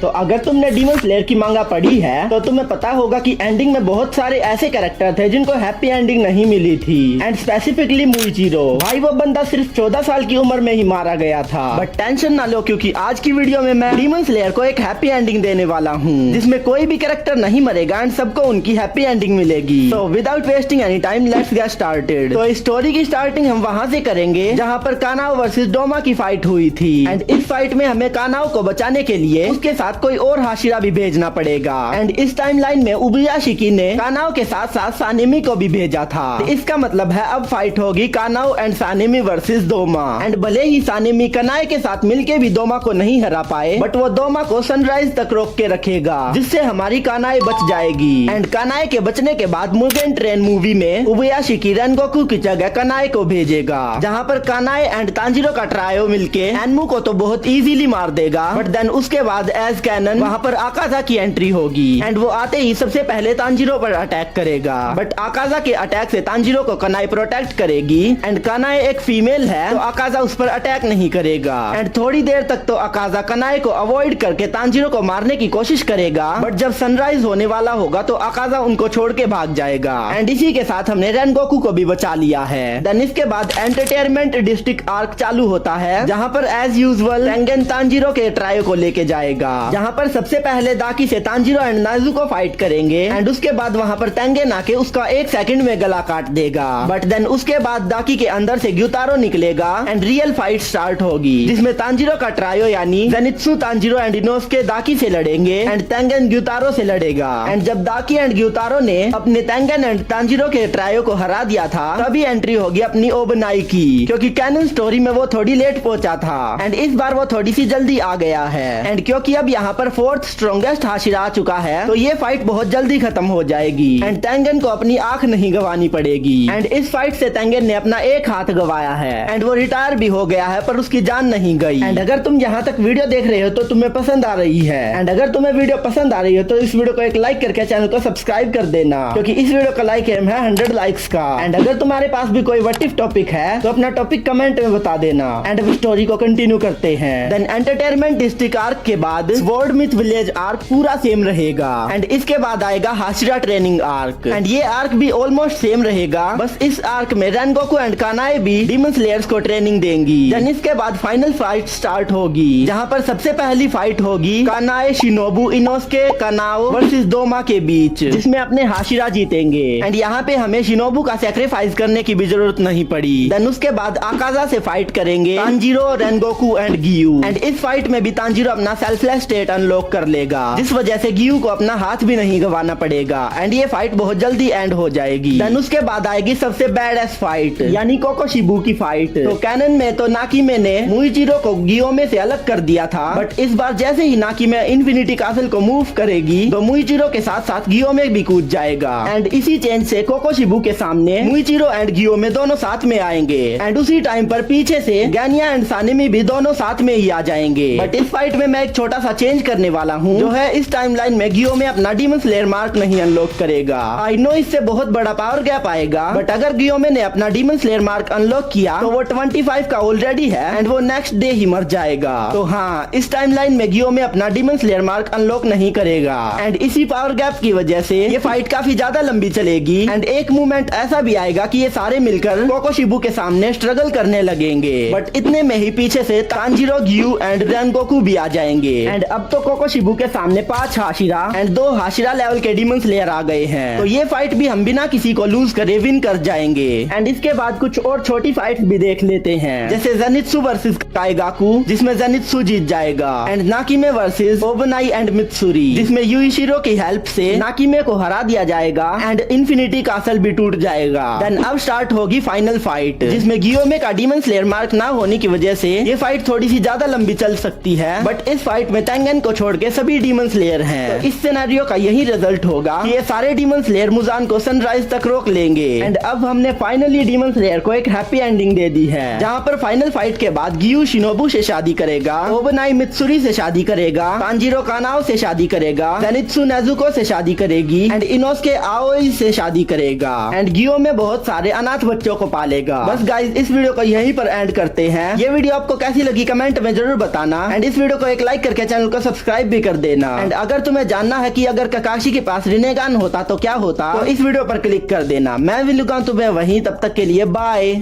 तो अगर तुमने डीमन स्लेयर की मांगा पढ़ी है तो तुम्हें पता होगा कि एंडिंग में बहुत सारे ऐसे कैरेक्टर थे जिनको हैप्पी एंडिंग नहीं मिली थी। एंड स्पेसिफिकली मुइचिरो, भाई वो बंदा सिर्फ 14 साल की उम्र में ही मारा गया था। बट टेंशन ना लो, क्योंकि आज की वीडियो में मैं डीमन स्लेयर को एक हैप्पी एंडिंग देने वाला हूँ जिसमें कोई भी कैरेक्टर नहीं मरेगा एंड सबको उनकी हैप्पी एंडिंग मिलेगी। तो without wasting any time let's get started. तो स्टोरी की स्टार्टिंग हम वहाँ से करेंगे जहाँ पर कानाओ वर्सेस डोमा की फाइट हुई थी। एंड इस फाइट में हमें कानाओ को बचाने के लिए उसके साथ कोई और हाशिरा भी भेजना पड़ेगा। एंड इस टाइमलाइन में उबुयाशिकी ने कानाओ के साथ साथ सानेमी को भी भेजा था। इसका मतलब है अब फाइट होगी कानाओ एंड सानेमी वर्सेस दोमा। एंड भले ही सानेमी कनाए के साथ मिलके भी दोमा को नहीं हरा पाए, बट वो दोमा को सनराइज तक रोक के रखेगा जिससे हमारी कानाए बच जाएगी। एंड कानाए के बचने के बाद मुगेन ट्रेन मूवी में उबुयाशिकी रेनगोकू की जगह कनाए को भेजेगा, जहाँ पर कानाए एंड तांजिरो का ट्रायो मिलके एनमू को तो बहुत इजीली मार देगा। बट देन उसके बाद एज कैनन वहाँ पर आकाजा की एंट्री होगी एंड वो आते ही सबसे पहले तांजिरो पर अटैक करेगा। बट आकाजा के अटैक से तांजिरो को कनाए प्रोटेक्ट करेगी। एंड कनाए एक फीमेल है तो आकाजा उस पर अटैक नहीं करेगा। एंड थोड़ी देर तक तो आकाजा कनाए को अवॉइड करके तांजिरो को मारने की कोशिश करेगा। बट जब सनराइज होने वाला होगा तो आकाजा उनको छोड़ के भाग जाएगा। एंड इसी के साथ हमने रेनगोकू को भी बचा लिया है। देन इसके बाद एंटरटेनमेंट डिस्ट्रिक्ट आर्क चालू होता है, जहाँ पर एज यूजुअल टेंगेन तांजिरो के ट्रायो को लेके जाएगा, जहाँ पर सबसे पहले दाकी से तांजिरो एंड नाजुको फाइट करेंगे। एंड उसके बाद वहाँ पर तेंगेन आके उसका 1 सेकंड में गला काट देगा। बट देन उसके बाद दाकी के अंदर से ग्यूतारो निकलेगा एंड रियल फाइट स्टार्ट होगी, जिसमें तांजिरो का ट्रायो यानी जेनित्सु तांजिरो एंड इनोसुके दाकी से लड़ेंगे एंड तेंगेन ग्यूतारो से लड़ेगा। एंड जब दाकी एंड ग्यूतारो ने अपने तेंगेन एंड तांजिरो के ट्रायो को हरा दिया था, तभी एंट्री होगी अपनी ओबनाई की, क्योंकि कैनन स्टोरी में वो थोड़ी लेट पहुंचा था एंड इस बार वो थोड़ी सी जल्दी आ गया है। एंड क्योंकि अब यहाँ पर 4th स्ट्रॉन्गेस्ट हाशिरा आ चुका है तो ये फाइट बहुत जल्दी खत्म हो जाएगी एंड तेंगेन को अपनी आंख नहीं गंवानी पड़ेगी। एंड इस फाइट से तेंगेन ने अपना एक हाथ गंवाया है एंड वो रिटायर भी हो गया है, पर उसकी जान नहीं गई। एंड अगर तुम यहाँ तक वीडियो देख रहे हो तो तुम्हें पसंद आ रही है। एंड अगर तुम्हें वीडियो पसंद आ रही हो तो इस वीडियो को एक लाइक करके चैनल को सब्सक्राइब कर देना, क्योंकि इस वीडियो का लाइक एम है 100 लाइक्स का। एंड अगर तुम्हारे पास भी कोई व्हाट इफ टॉपिक है तो अपना टॉपिक कमेंट में बता देना। एंड अब स्टोरी को कंटिन्यू करते हैं। देन एंटरटेनमेंट डिस्ट्रिक्ट आर्क के बाद स्वॉर्ड मिथ विलेज आर्क पूरा सेम रहेगा। एंड इसके बाद आएगा हाशिरा ट्रेनिंग आर्क एंड ये आर्क भी ऑलमोस्ट सेम रहेगा, बस इस आर्क में रेनगोकू एंड कानाए भी डीमन स्लेयर्स को ट्रेनिंग देंगी। देन इसके बाद फाइनल फाइट स्टार्ट होगी, जहाँ पर सबसे पहली फाइट होगी कानाए शिनोबू इनोसुके कानाओ वर्सेस दोमा के बीच, जिसमें अपने हाशिरा जीतेंगे। एंड यहाँ पे हमें शिनोबू का सैक्रिफाइस करने की भी जरूरत नहीं पड़ी। देन उसके बाद आकाजा से फाइट करेंगे Tanjiro, Rengoku and Giyu. And इस फाइट में भी तांजिरो अपना सेल्फलेस स्टेट अनलॉक कर लेगा, जिस वजह से गियू को अपना हाथ भी नहीं गंवाना पड़ेगा एंड ये फाइट बहुत जल्दी एंड हो जाएगी। देन उसके बाद आएगी सबसे बैडेस्ट फाइट यानी कोकोशिबू की फाइट। तो कैनन में तो नाकीमे ने मुइचिरो को गियोमे से अलग कर दिया था, बट इस बार जैसे ही नाकीमे इन्फिनिटी कासल को मूव करेगी तो मुइचिरो के साथ साथ गियोमे भी कूद जाएगा। एंड इसी चेंज से कोकोशिबू के सामने मुइचिरो एंड गियोमे दोनों साथ में आएंगे। एंड उसी टाइम पर पीछे से गैनिया एंड सानेमी भी दोनों साथ में ही आ जाएंगे। बट इस फाइट में मैं एक छोटा सा चेंज करने वाला हूँ, जो है इस टाइमलाइन में गियोमे अपना डीमन स्लेयर मार्क नहीं अनलॉक करेगा। आई नो इससे बहुत बड़ा पावर गैप आएगा, बट अगर गियोमे ने अपना डीमन स्लेयर मार्क अनलॉक किया तो वो 25 का ऑलरेडी है एंड वो नेक्स्ट डे ही मर जाएगा। तो हाँ, इस टाइमलाइन में गियोमे अपना डीमन स्लेयर मार्क अनलॉक नहीं करेगा एंड इसी पावर गैप की वजह से ये फाइट काफी ज्यादा लंबी चलेगी। एंड एक मूवमेंट ऐसा भी आएगा कि ये सारे मिलकर कोकोशिबू के सामने स्ट्रगल करने लगेंगे, बट इतने में ही पीछे से तांजिरो, गियू एंड रेनगोकू भी आ जाएंगे। एंड अब तो कोकोशिबू के सामने 5 हाशिरा एंड 2 हाशिरा लेवल के डीमन स्लेयर आ गए हैं, तो ये फाइट भी हम बिना किसी को लूज करे विन कर जाएंगे। एंड इसके बाद कुछ और छोटी फाइट भी देख लेते हैं, जैसे जेनित्सु वर्सेस काइगाकू, जिसमें जेनित्सु जीत जाएगा। एंड नाकीमे वर्सेस ओबनाई एंड मित्सुरी, जिसमें युइशिरो की हेल्प से नाकीमे को हरा दिया जाएगा एंड इन्फिनिटी कासल भी टूट जाएगा। देन अब स्टार्ट होगी फाइनल फाइट, जिसमें गियोमे का डीमन स्लेयर मार्क ना होने की वजह से ये फाइट थोड़ी सी ज्यादा लंबी चल सकती है, बट इस फाइट में तेंगेन को छोड़ के सभी डीमन स्लेयर हैं। तो इस सिनेरियो का यही रिजल्ट होगा कि ये सारे डीमन स्लेयर मुजान को सनराइज तक रोक लेंगे। एंड अब हमने फाइनली डीमन स्लेयर को एक हैप्पी एंडिंग दे दी है, जहाँ पर फाइनल फाइट के बाद गियू शिनोबू से शादी करेगा, ओबनाई मित्सुरी से शादी करेगा, तांजिरो कानाओ से शादी करेगा, जेनित्सु नेजुको से शादी करेगी एंड इनोसुके आओई से शादी करेगा एंड गियोमे बहुत सारे अनाथ बच्चों को पालेगा। बस गाइस, इस वीडियो को यहीं पर एंड करते हैं। ये वीडियो आपको कैसी लगी कमेंट में जरूर बताना एंड इस वीडियो को एक लाइक करके चैनल चैनल को सब्सक्राइब भी कर देना। एंड अगर तुम्हें जानना है कि अगर ककाशी के पास रिनेगान होता तो क्या होता, तो इस वीडियो पर क्लिक कर देना। मैं मिलूंगा तुम्हें वहीं, तब तक के लिए बाय।